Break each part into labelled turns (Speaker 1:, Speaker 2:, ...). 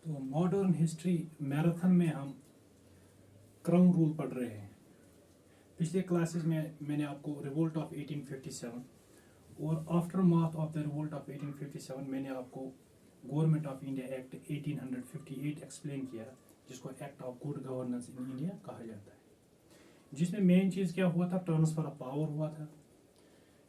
Speaker 1: तो modern history marathon में हम क्राउन रूल पढ़ रहे हैं। पिछले क्लासेस में मैंने आपको रिवोल्ट ऑफ 1857 और after math of the revolt of 1857 मैंने आपको government of India act 1858 explain किया, जिसको act of good governance in India कहा जाता है। जिसमें मेन चीज़ क्या हुआ था, ट्रांसफ़र ऑफ पावर हुआ था।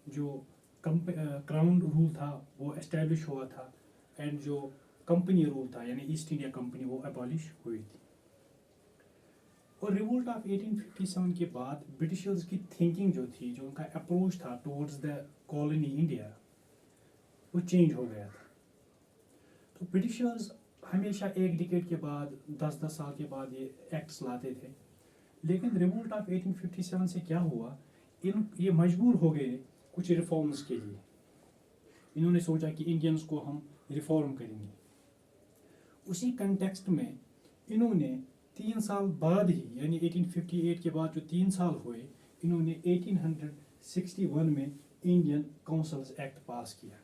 Speaker 1: जो क्राउन रूल था वो एस्टेब्लिश हुआ था, एंड जो कंपनी रूल था यानी ईस्ट इंडिया कंपनी वो एबॉलिश हुई थी। और रिवोल्ट ऑफ 1857 के बाद ब्रिटिशर्स की थिंकिंग जो थी, जो उनका अप्रोच था टुवर्ड्स द कॉलोनी इंडिया, वो चेंज हो गया था। तो ब्रिटिशर्स हमेशा एक डिकेड के बाद 10-10 साल के बाद ये एक्ट्स लाते थे, लेकिन रिवोल्ट ऑफ 1857 से क्या हुआ, ये मजबूर हो गए कुछ रिफॉर्म्स के लिए। इन्होंने सोचा कि इंडियंस को हम रिफॉर्म करेंगे। उसी कंटेक्स्ट में इन्होंने 3 साल बाद ही, यानी 1858 के बाद जो 3 साल हुए, इन्होंने 1861 में इंडियन काउंसिल्स एक्ट पास किया।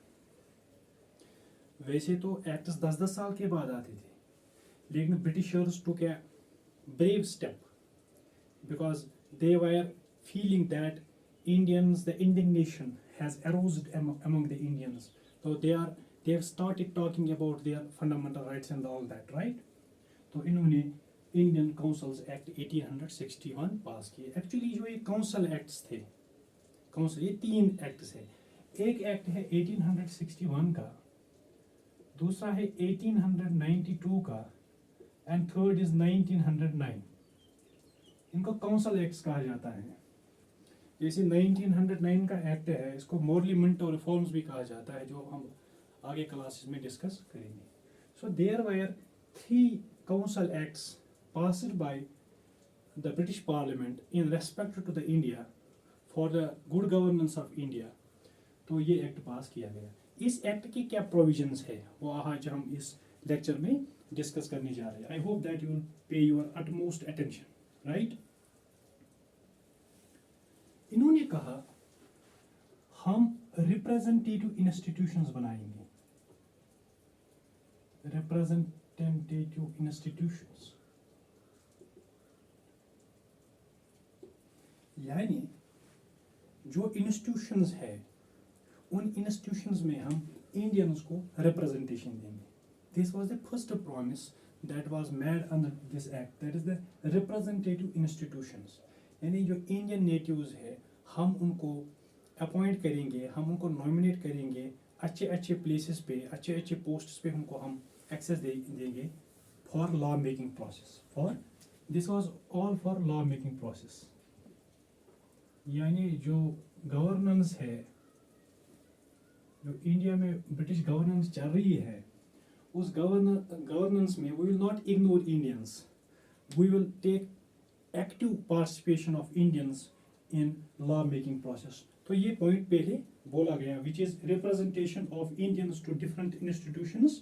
Speaker 1: वैसे तो एक्ट्स 10-10 साल के बाद आते थे, लेकिन Britishers took a brave step because they were feeling that Indians, the indignation has arose among the Indians. So they have started talking about their fundamental rights and all that, right? तो इन्होंने Indian councils act 1861 पास किए। Actually जो ये council acts थे, council ये 3 acts है। एक act है 1861 का, दूसरा है 1892 का, एंड थर्ड इज 1909। इनको काउंसिल एक्ट्स कहा जाता है। जैसे 1909 का एक्ट है, इसको मॉरली मिंटो रिफॉर्म्स भी कहा जाता है, जो हम आगे क्लासेस में डिस्कस करेंगे। So there were 3 council acts passed by the British parliament in respect to the India for the good governance of India. तो ये एक्ट पास किया गया। इस एक्ट के क्या प्रोविजंस है वो आज हम इस लेक्चर में डिस्कस करने जा रहे हैं। I hope that you will pay your utmost attention, right? इन्होंने कहा हम रिप्रेजेंटेटिव इंस्टीट्यूशंस बनाएंगे। रिप्रेजेंटेटिव इंस्टीट्यूशंस यानी जो इंस्टीट्यूशंस है, उन इंस्टीट्यूशंस में हम इंडियंस को रिप्रेजेंटेशन देंगे। This was the first promise that was made under this act, that is the representative institutions। यानी जो इंडियन नेटिव्स है हम उनको अपॉइंट करेंगे, हम उनको नॉमिनेट करेंगे अच्छे अच्छे प्लेसेस पे, अच्छे अच्छे पोस्ट्स पे उनको हम एक्सेस देंगे for law making process. For this was all for law making process. यानी जो गवर्नेंस है, जो इंडिया में ब्रिटिश गवर्नेंस चल रही है, उस गवर्नेंस में we will not ignore Indians, we will take active participation of Indians in law making process। तो ये पॉइंट पहले बोला गया, which is representation of Indians to different institutions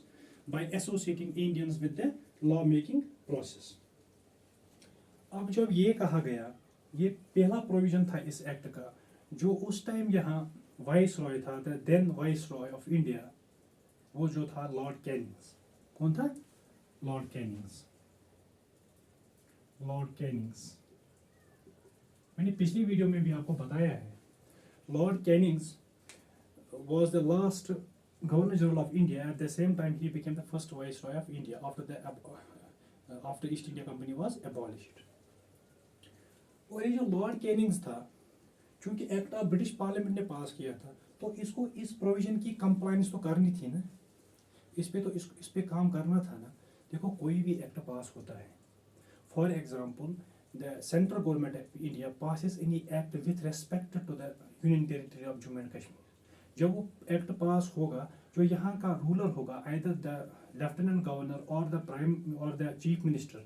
Speaker 1: by associating Indians with the law making process। अब जब ये कहा गया, ये पहला प्रोविजन था इस एक्ट का, जो उस टाइम यहाँ वाइस रॉय था, the then viceroy of India, वो जो था लॉर्ड कैनिंग्स। कौन था? लॉर्ड कैनिंग्स। लॉर्ड कैनिंग्स मैंने पिछली वीडियो में भी आपको बताया है। Lord Cannings was the last governor general of India। At the same time he became the first viceroy of India after East India Company was abolished। और ये जो लॉर्ड कैनिंग्स था, चूंकि एक्ट ऑफ ब्रिटिश पार्लियामेंट ने पास किया था, तो इसको इस प्रोविजन की कंप्लायंस तो करनी थी ना, इस पे काम करना था ना। देखो कोई भी एक्ट पास होता है, for example the central government of India passes any act with respect to the union territory of Jammu and Kashmir. जब वो एक्ट पास होगा, जो यहाँ का रूलर होगा, आइदर द लेफ्टिनेंट गवर्नर और द प्राइम और द चीफ मिनिस्टर,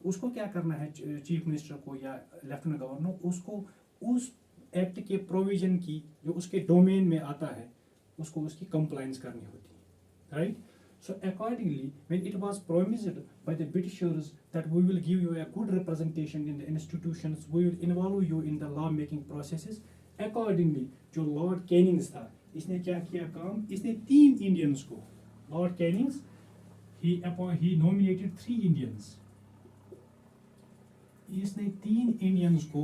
Speaker 1: उसको क्या करना है, चीफ मिनिस्टर को या लेफ्टिनेंट गवर्नर, उसको उस एक्ट के प्रोविजन की जो उसके डोमेन में आता है उसको उसकी कंप्लायंस करनी होती है, right? So accordingly, when it was promised by the Britishers that we will give you a good representation in the institutions, we will involve you in the law making processes, accordingly जो Lord कैनिंग्स था, इसने क्या किया काम, इसने 3 Indians को, Lord कैनिंग्स he nominated 3 Indians. इसने 3 Indians को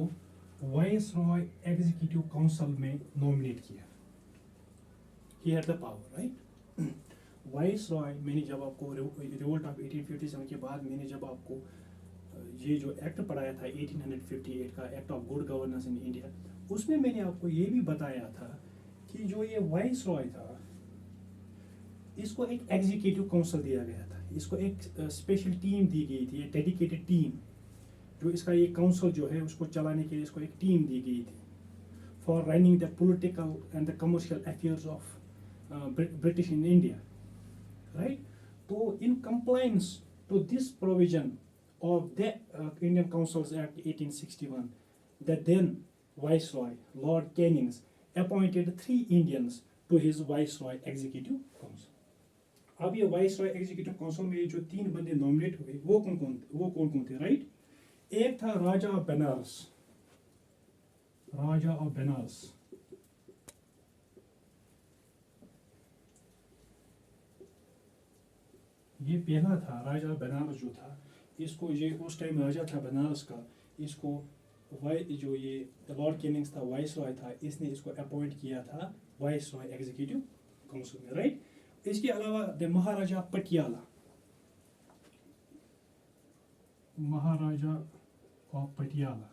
Speaker 1: वाइस रॉय एग्जीक्यूटिव काउंसिल में नॉमिनेट किया. He had the power, right? Vice Roy, मैंने जब आपको रिवोल्ट ऑफ 1857 के बाद मैंने जब आपको ये जो एक्ट पढ़ाया था 1858 का act of good governance in India, उसमें मैंने आपको ये भी बताया था कि जो ये वाइस रॉय था इसको एक एग्जीक्यूटिव काउंसिल दिया गया था, इसको एक स्पेशल टीम दी गई थी, डेडिकेटेड टीम, जो इसका ये काउंसिल जो है उसको चलाने के लिए इसको एक टीम दी गई थी for running the political and the commercial affairs of British in India, right? तो in compliance to this provision of the Indian Councils Act 1861, the then Viceroy Lord Canning appointed 3 Indians to his Viceroy Executive Council. अब ये Viceroy Executive Council में जो 3 बंदे nominate हुए वो कौन थे, राइट? एक था राजा ऑफ बनारस, ये पहला था राजा बनारस जो था, इसको ये उस टाइम राजा था बनारस का, इसको जो ये लॉर्ड कैनिंग्स था, वाइस रॉय था, इसने इसको अपॉइंट किया था वाइस रॉय एग्जीक्यूटिव काउंसिल में, राइट? इसके अलावा the Maharaja of Patiala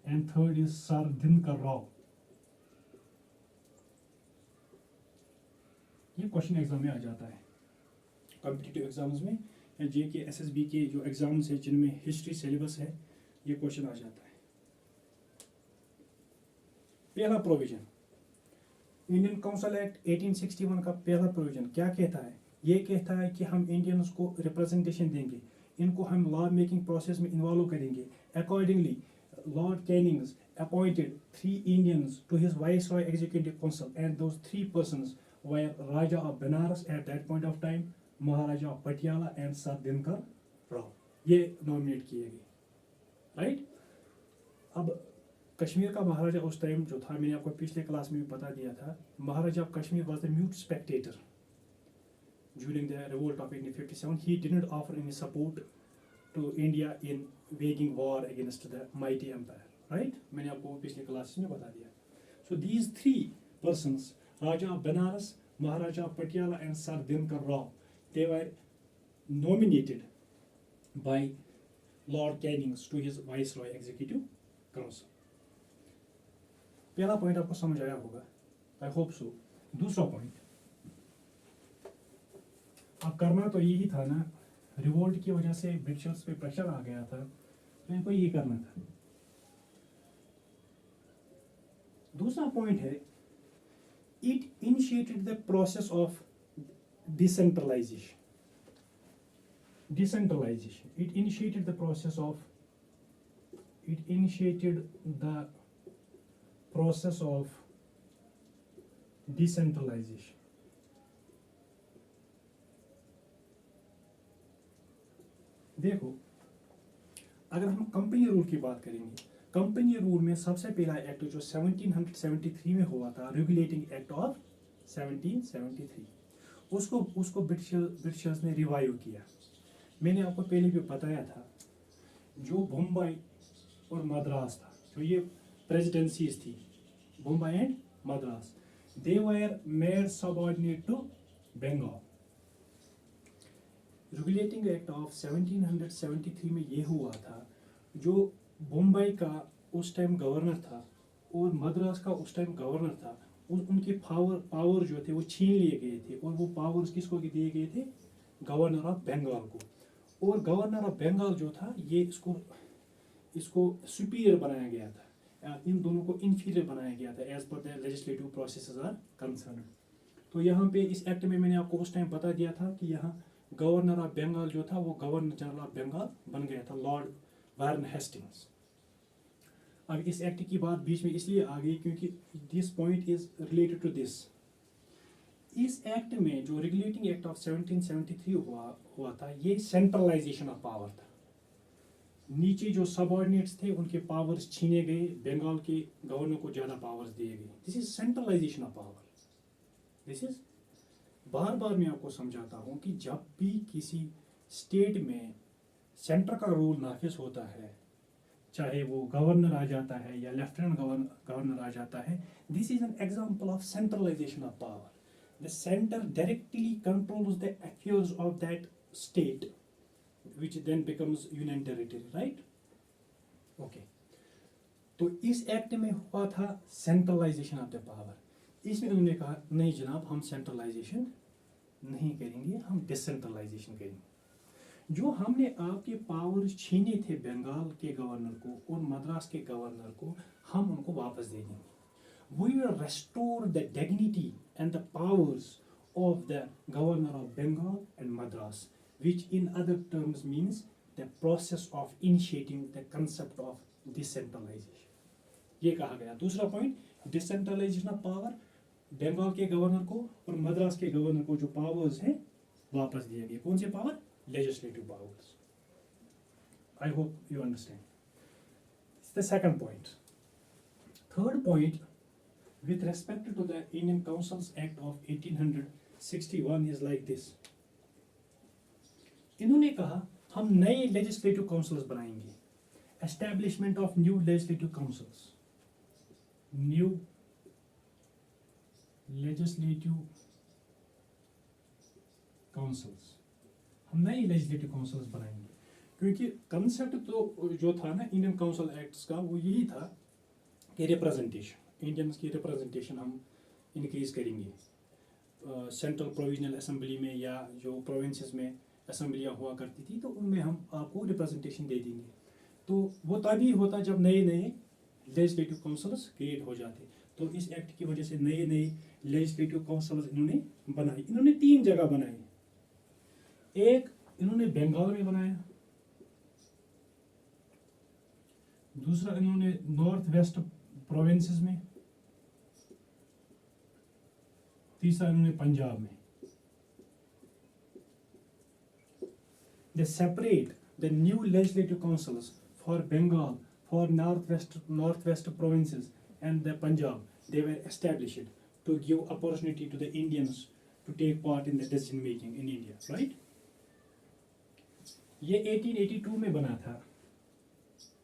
Speaker 1: and third is sir Dinkar Rao. ये क्वेश्चन एग्जाम में आ जाता है कॉम्पिटिटिव एग्जाम्स में या जेके एसएसबी के जो एग्जाम्स है जिनमें हिस्ट्री सिलेबस है, ये क्वेश्चन आ जाता है. पहला प्रोविजन इंडियन काउंसिल एक्ट 1861 का पहला प्रोविजन क्या कहता है? ये कहता है कि हम इंडियंस को रिप्रेजेंटेशन देंगे, इनको हम लॉ मेकिंग प्रोसेस में इन्वॉल्व करेंगे. Accordingly Lord Cannings appointed 3 Indians to his Viceroy Executive Council and those 3 persons were Raja of Benares at that point of time, Maharaja of Patiala and sir Dinkar Rao, ये nominate किए गए, right? अब कश्मीर का महाराजा उस time जो था, मैंने आपको पिछले क्लास में भी बता दिया था, Maharaja of Kashmir was the mute spectator during the revolt of 1857. He didn't offer any support to India in waging war against the mighty empire, right? मैंने आपको पिछले क्लास में बता दिया. So these 3 persons, Raja of Banaras, Maharaja of Patiala and sir Dinkar Rao, they were nominated by Lord Canning to his Viceroy Executive Council. पहला point आपको समझ आया होगा, आई होप सो. दूसरा पॉइंट, अब करना तो यही था ना, रिवोल्ट की वजह से ब्रिटिशर्स पे प्रेशर आ गया था, तो इनको ये करना था. दूसरा पॉइंट है, it initiated the process of decentralization. It initiated the process of decentralization. देखो, अगर हम कंपनी रूल की बात करेंगे, कंपनी रूल में सबसे पहला एक्ट जो 1773 में हुआ था, रेगुलेटिंग एक्ट ऑफ 1773, उसको ब्रिटिशर्स ने रिवाइव किया. मैंने आपको पहले भी बताया था, जो बम्बई और मद्रास था, जो ये प्रेसिडेंसीज थी, Bombay and Madras, they were made subordinate to Bengal. Regulating act of 1773 में ये हुआ था, जो बम्बई का उस टाइम गवर्नर था और मद्रास का उस टाइम गवर्नर था, उनके पावर जो थे वो छीन लिए गए थे, और वो पावर्स किसको दिए गए थे? गवर्नर ऑफ बंगाल को. और गवर्नर ऑफ बंगाल जो था, ये इसको सुपीरियर बनाया गया था, इन दोनों को इंफीरियर बनाया गया था एज पर the legislative processes are concern. तो यहाँ पे इस एक्ट में मैंने आपको उस टाइम बता दिया था कि यहाँ गवर्नर ऑफ बंगाल जो था वो गवर्नर जनरल ऑफ बंगाल बन गया था, लॉर्ड वारन हेस्टिंग्स. अब इस एक्ट की बात बीच में इसलिए आ गई क्योंकि this point is related to this. इस एक्ट में जो रेगुलेटिंग एक्ट ऑफ 1773 हुआ था, ये सेंट्रलाइजेशन ऑफ पावर था. नीचे जो सबऑर्डिनेट्स थे उनके पावर्स छीने गए, बंगाल के गवर्नर को ज़्यादा पावर्स दिए गए. This is centralisation of power. This is बार बार मैं आपको समझाता हूँ कि जब भी किसी स्टेट में सेंटर का रूल नाफिज होता है, चाहे वो गवर्नर आ जाता है या लेफ्टिनेंट गवर्नर आ जाता है, this is an example of centralisation of power. The centre directly controls the affairs of that state which then becomes union territory, right? Okay. तो इस एक्ट में हुआ था सेंट्रलाइजेशन ऑफ द पावर। इसमें उन्होंने कहा नहीं जनाब, हम सेंट्रलाइजेशन नहीं करेंगे, हम डिसेंट्रलाइजेशन करेंगे। जो हमने आपके पावर्स छीने थे बंगाल के गवर्नर को और मद्रास के गवर्नर को, हम उनको वापस दे देंगे। We will restore the dignity and the powers of the governor of Bengal and Madras, which in other terms means the process of initiating the concept of decentralization। ये कहा गया। दूसरा point, decentralisation of power, Bengal के गवर्नर को और मद्रास के governor को जो पावर्स हैं वापस दिए गए। कौन से power? Legislative powers. I hope you understand. The second point. Third point, with respect to the Indian Councils Act of 1861 is like this। इन्होंने कहा हम नए लेजिस्लेटिव काउंसिल्स बनाएंगे। Establishment of new legislative councils, new legislative councils, हम नए legislative councils बनाएंगे। क्योंकि concept तो जो था ना इंडियन काउंसिल एक्ट्स का, वो यही था कि रिप्रेजेंटेशन, इंडियंस की रिप्रेजेंटेशन हम इंक्रीज करेंगे। सेंट्रल प्रोविजनल असेंबली में या जो प्रोविंसेस में असेंबलियाँ हुआ करती थी, तो उनमें हम आपको रिप्रेजेंटेशन दे देंगे। तो वो तभी होता जब नए नए लेजिस्लेटिव काउंसिल्स क्रिएट हो जाते। तो इस एक्ट की वजह से नए नए लेजिस्लेटिव काउंसिल्स इन्होंने बनाए। इन्होंने 3 जगह बनाए। एक इन्होंने बंगाल में बनाया, दूसरा इन्होंने नॉर्थ वेस्ट प्रोविंसेस में, तीसरा इन्होंने पंजाब में। They separate the new legislative councils for Bengal, for northwest provinces and the Punjab. They were established to give opportunity to the Indians to take part in the decision making in India, right? ये 1882 में बना था।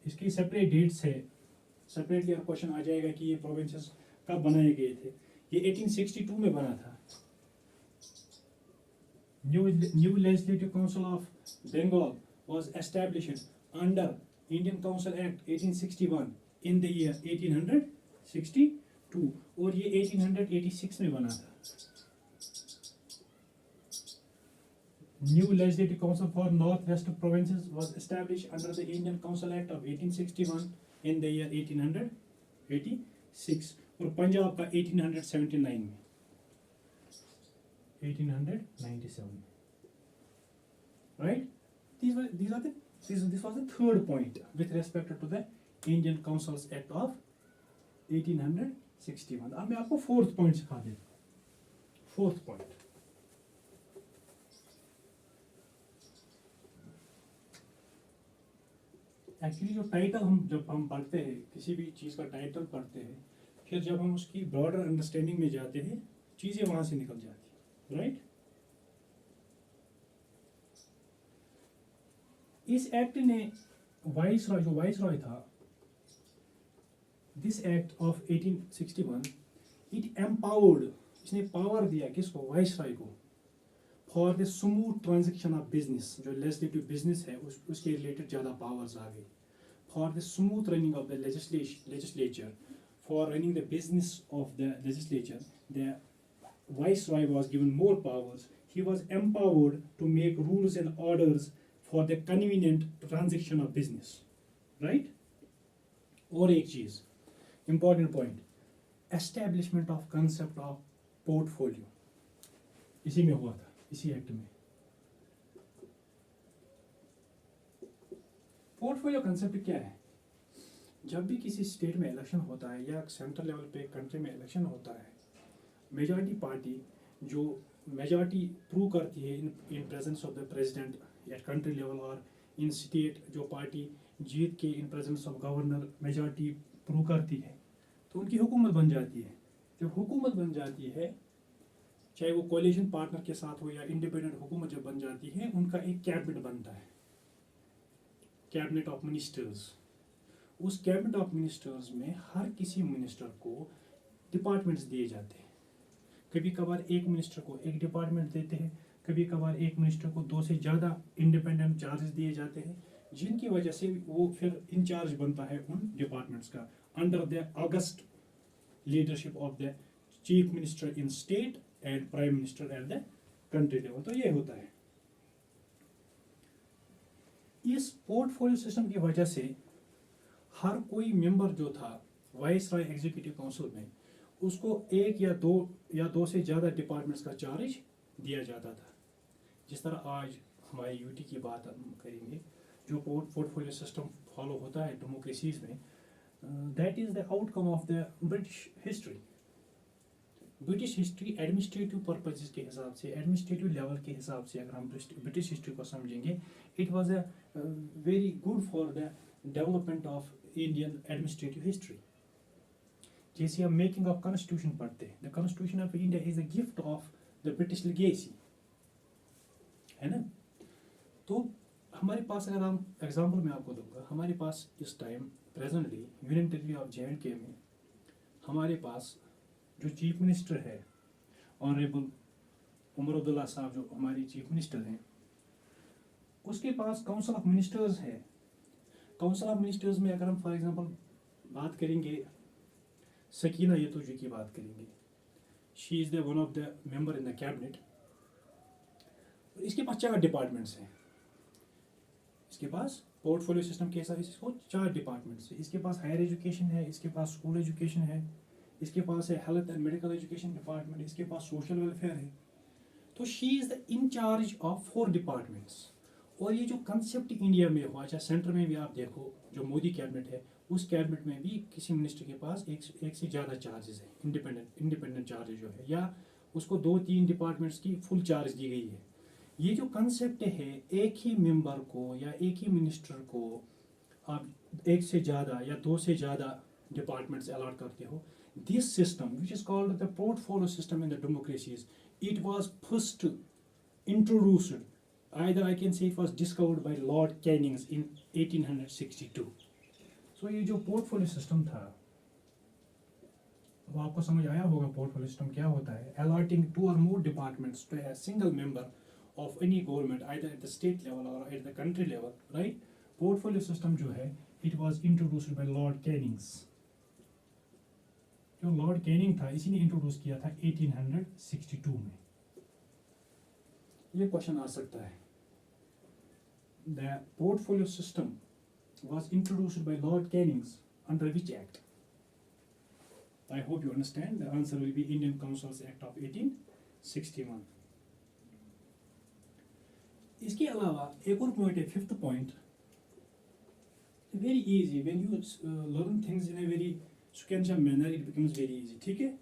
Speaker 1: इसकी separate dates है। Separately question आ जाएगा कि ये provinces कब बनाए गए थे। ये 1862 में बना था। New Legislative Council of Bengal was established under Indian Council Act 1861 in the year 1862 और ये 1886 में बना था। New Legislative Council for Northwest Provinces was established under the Indian Council Act of 1861 in the year 1886 और पंजाब का 1879 में, 1897, right? This was the third point with respect to the Indian Councils Act of 1861। अब मैं आपको fourth point सिखा देता हूँ। Fourth point, actually जो टाइटल जब हम पढ़ते हैं, किसी भी चीज़ का टाइटल पढ़ते हैं, फिर जब हम उसकी ब्रॉडर अंडरस्टैंडिंग में जाते हैं, चीज़ें वहाँ से निकल जाती हैं, राइट? इस एक्ट ने जो वाइसरॉय था, this act of 1861, it empowered, इसने पावर दिया किसको? वाइसरॉय को, for the smooth transaction of business. जो लेजिस्लेटिव बिजनेस है उसके रिलेटेड ज़्यादा पावर्स आ गई। For the smooth running of the legislature, for running the business of the legislature, the viceroy was given more powers. He was empowered to make rules and orders for the convenient transaction of business, right? और एक चीज, important point, establishment of concept of portfolio, इसी में हुआ था, इसी act में। Portfolio concept क्या है? जब भी किसी स्टेट में इलेक्शन होता है या सेंट्रल लेवल पे कंट्री में इलेक्शन होता है, मेजॉरिटी पार्टी जो मेजॉरिटी प्रूव करती है in presence of the president at country level, और इन स्टेट जो पार्टी जीत के in presence of governor majority prove करती है, तो उनकी हुकूमत बन जाती है। जब हुकूमत बन जाती है, चाहे वो कोलिशन पार्टनर के साथ हो या इंडिपेंडेंट हुकूमत जब बन जाती है, उनका एक कैबिनेट बनता है, कैबिनेट ऑफ मिनिस्टर्स। उस कैबिनेट ऑफ मिनिस्टर्स में हर किसी मिनिस्टर को डिपार्टमेंट्स दिए जाते हैं। कभी कभार एक मिनिस्टर को एक डिपार्टमेंट देते हैं, कभी कभार एक मिनिस्टर को 2 से ज़्यादा इंडिपेंडेंट चार्जेस दिए जाते हैं, जिनकी वजह से वो फिर इंचार्ज बनता है उन डिपार्टमेंट्स का, under the August leadership of the chief minister in state and prime minister at the country level. तो ये होता है। इस पोर्टफोलियो सिस्टम की वजह से हर कोई मेंबर जो था वाइसरॉय एग्जीक्यूटिव काउंसिल में, उसको एक या दो से ज़्यादा डिपार्टमेंट्स का चार्ज दिया जाता था। जिस तरह आज हमारी यूटी की बात हम करेंगे, जो पोर्टफोलियो सिस्टम फॉलो होता है डेमोक्रेसीज में, that is the outcome of the British history. British history administrative purposes के हिसाब से, एडमिनिस्ट्रेटिव लेवल के हिसाब से अगर हम ब्रिटिश हिस्ट्री को समझेंगे, it was a very good for the development of Indian administrative history. जैसे हम मेकिंग ऑफ कॉन्स्टिट्यूशन पढ़ते हैं, the constitution of India is a gift of the British legacy, है ना। तो हमारे पास, अगर हम एग्जाम्पल मैं आपको दूंगा, हमारे पास इस time presently union territory of J&K में हमारे पास जो चीफ मिनिस्टर है, ऑनरेबल उमर अब्दुल्ला साहब जो हमारी चीफ मिनिस्टर हैं, उसके पास काउंसिल ऑफ मिनिस्टर्स है। काउंसिल ऑफ मिनिस्टर्स में अगर हम फॉर एग्जांपल बात करेंगे, सकीना यतूजी की बात करेंगे, she is the one of the member in the cabinet. इसके पास 4 डिपार्टमेंट्स हैं। इसके पास पोर्टफोलियो सिस्टम के हिसाब से इसको 4 डिपार्टमेंट्स हैं। इसके पास हायर एजुकेशन है, इसके पास स्कूल एजुकेशन है, इसके पास है health and medical education department, इसके पास सोशल वेलफेयर है। तो she is the incharge of 4 departments. और ये जो कंसेप्ट इंडिया में हुआ, चाहे सेंटर में भी आप देखो, जो मोदी कैबिनेट है, उस कैबिनेट में भी किसी मिनिस्टर के पास एक से ज़्यादा चार्जेस है, इंडिपेंडेंट चार्जेस जो है, या उसको 2-3 डिपार्टमेंट्स की फुल चार्ज दी गई है। ये जो कंसेप्ट है, एक ही मेंबर को या एक ही मिनिस्टर को आप एक से ज़्यादा या 2 से ज़्यादा डिपार्टमेंट्स अलॉट करते हो, this system, which is called the portfolio system in the democracies, it was first introduced, either I can say it was discovered by Lord Canning in 1862. So ये जो पोर्टफोलियो सिस्टम था, वो आपको समझ आया होगा पोर्टफोलियो सिस्टम क्या होता है। Allotting 2 or more departments to a single member of any government, either at the state level or at the country level, right? Portfolio system जो है, it was introduced by Lord Canning। जो Lord Canning था, इसी ने introduce किया था 1862 में। ये क्वेश्चन आ सकता है, the portfolio system was introduced by Lord Canning under which act? I hope you understand. The answer will be Indian councils act of 1861। इसके अलावा एक और पॉइंट है, 5th point, very easy, when you learn things in a very sequential manner, it becomes very easy, ठीक है।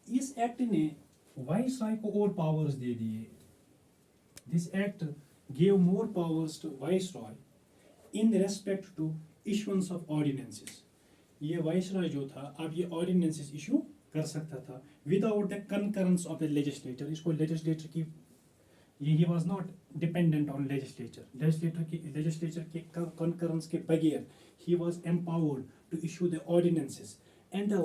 Speaker 1: इस act ने viceroy को और पावर्स दे दिए। This act gave more powers to viceroy in respect to issuance of ordinances. ये viceroy जो था, अब ये ऑर्डिनेंसेस इशू कर सकता था without the concurrence of the legislator. इसको लेजिस्लेटर की, he was not dependent on legislature के concurrence के बगैर he was empowered to issue the ordinances, and the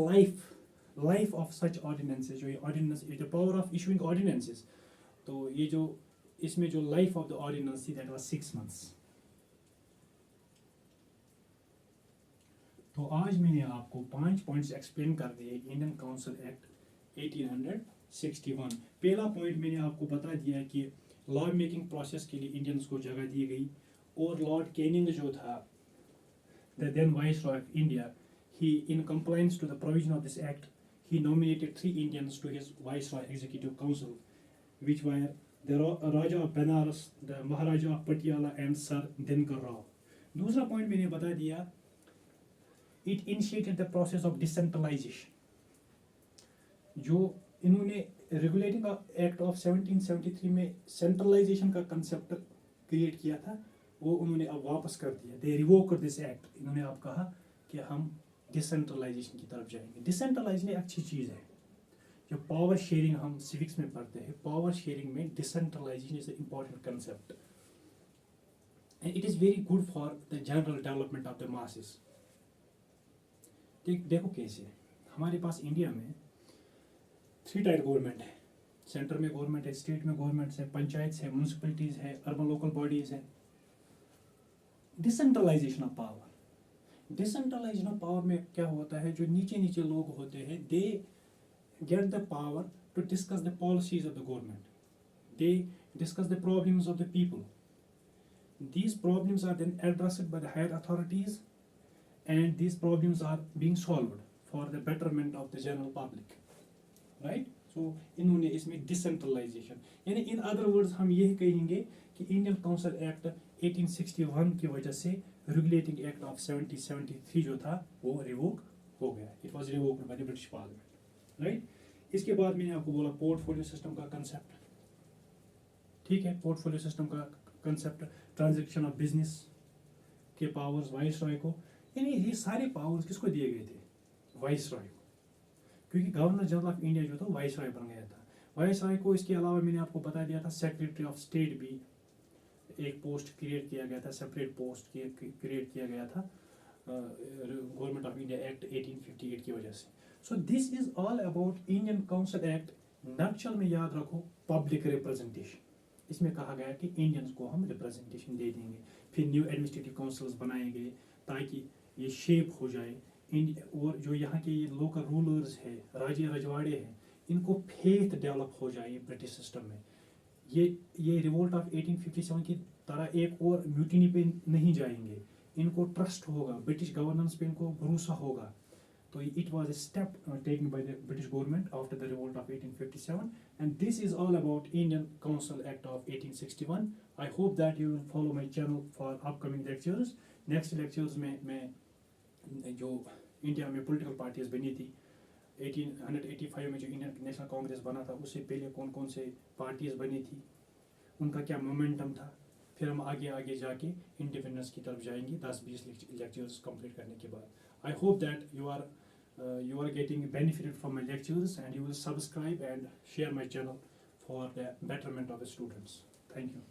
Speaker 1: life of such ordinances, जो ये ordinance, the power of issuing ordinances, तो ये जो इसमें जो life of the ordinance थी, that was 6 months। तो आज मैंने आपको 5 पॉइंट्स एक्सप्लेन कर दिए इंडियन काउंसिल एक्ट 1861। पहला पॉइंट मैंने आपको बता दिया कि लॉ मेकिंग प्रोसेस के लिए इंडियंस को जगह दी गई, और लॉर्ड कैनिंग जो था, the then viceroy of India, he in compliance to the provision of this act, he nominated 3 Indians to his Viceroy Executive Council, which were the Raja of Benares, the Maharaja of Patiala and Sir Dinkar Rao। दूसरा point मैंने बता दिया, it initiated the process of decentralization। जो इन्होंने regulating act of 1773 में centralisation का concept create किया था, वो उन्होंने अब वापस कर दिया। दे रिवोक्ड दिस एक्ट। इन्होंने अब कहा कि हम डिसेंट्रलाइजेशन की तरफ जाएंगे। डिसेंट्रलाइजेशन एक अच्छी चीज़ है। जो पावर शेयरिंग हम सिविक्स में पढ़ते हैं, पावर शेयरिंग में decentralisation is the important concept and it is very good for the general development of the masses. देखो कैसे हमारे पास इंडिया में 3 टायर गवर्नमेंट है। सेंटर में गवर्नमेंट है, स्टेट में गवर्नमेंट्स है, पंचायत है, म्यूनसिपलिटीज़ है, अर्बन लोकल बॉडीज़ है। Decentralisation of power, decentralisation of power में क्या होता है, जो नीचे नीचे लोग होते हैं they get the power to discuss the policies of the government, they discuss the problems of the people, these problems are then addressed by the higher authorities and these problems are being solved for the betterment of the general public, right? So इन्होंने इसमें decentralisation, यानी in other words हम यही कहेंगे कि Indian council act 1861 की वजह से रेगुलेटिंग एक्ट ऑफ 1773 जो था वो रिवोक हो गया, it was revoked bye the British parliament, right? इसके बाद मैंने आपको बोला पोर्टफोलियो सिस्टम का कंसेप्ट, ठीक है, पोर्टफोलियो सिस्टम का कंसेप्ट, ट्रांजैक्शन ऑफ बिजनेस के पावर्स वाइस रॉय को, यानी ये सारे पावर्स किसको दिए गए थे? वाइस रॉय को, क्योंकि गवर्नर जनरल ऑफ इंडिया जो था वाइस रॉय बन गया था। वाइस रॉय को इसके अलावा मैंने आपको बता दिया था सेक्रेटरी ऑफ स्टेट भी एक पोस्ट क्रिएट किया गया था, सेपरेट पोस्ट क्रिएट किया गया था गवर्नमेंट ऑफ इंडिया एक्ट 1858 की वजह से। So this is all about Indian council act. नक्शल में याद रखो पब्लिक रिप्रेजेंटेशन, इसमें कहा गया कि इंडियंस को हम रिप्रेजेंटेशन दे देंगे, फिर न्यू एडमिनिस्ट्रेटिव काउंसिल्स बनाएंगे ताकि ये शेप हो जाए। और जो यहाँ के ये लोकल रूलर्स है, राजे रजवाड़े हैं, इनको फेथ डेवलप हो जाए ब्रिटिश सिस्टम में। ये रिवोल्ट ऑफ 1857 की तरह एक और म्यूटिनी पे नहीं जाएंगे, इनको ट्रस्ट होगा, ब्रिटिश गवर्नेंस पे इनको भरोसा होगा। तो it was a step taken by the British government after the revolt of 1857 and this is all about Indian council act of 1861। I hope that you will follow my channel for upcoming lectures. Next lectures में मैं जो India में political parties बनी थी 1885 में, जो Indian national Congress बना था, उससे पहले कौन कौन से पार्टीज बनी थी, उनका क्या मोमेंटम था, फिर हम आगे आगे जाके इंडिपेंडेंस की तरफ जाएंगे 10-20 लेक्चर्स कंप्लीट करने के बाद। I hope that you are getting benefited from my lectures and you will subscribe and share my channel for the betterment of the students. Thank you.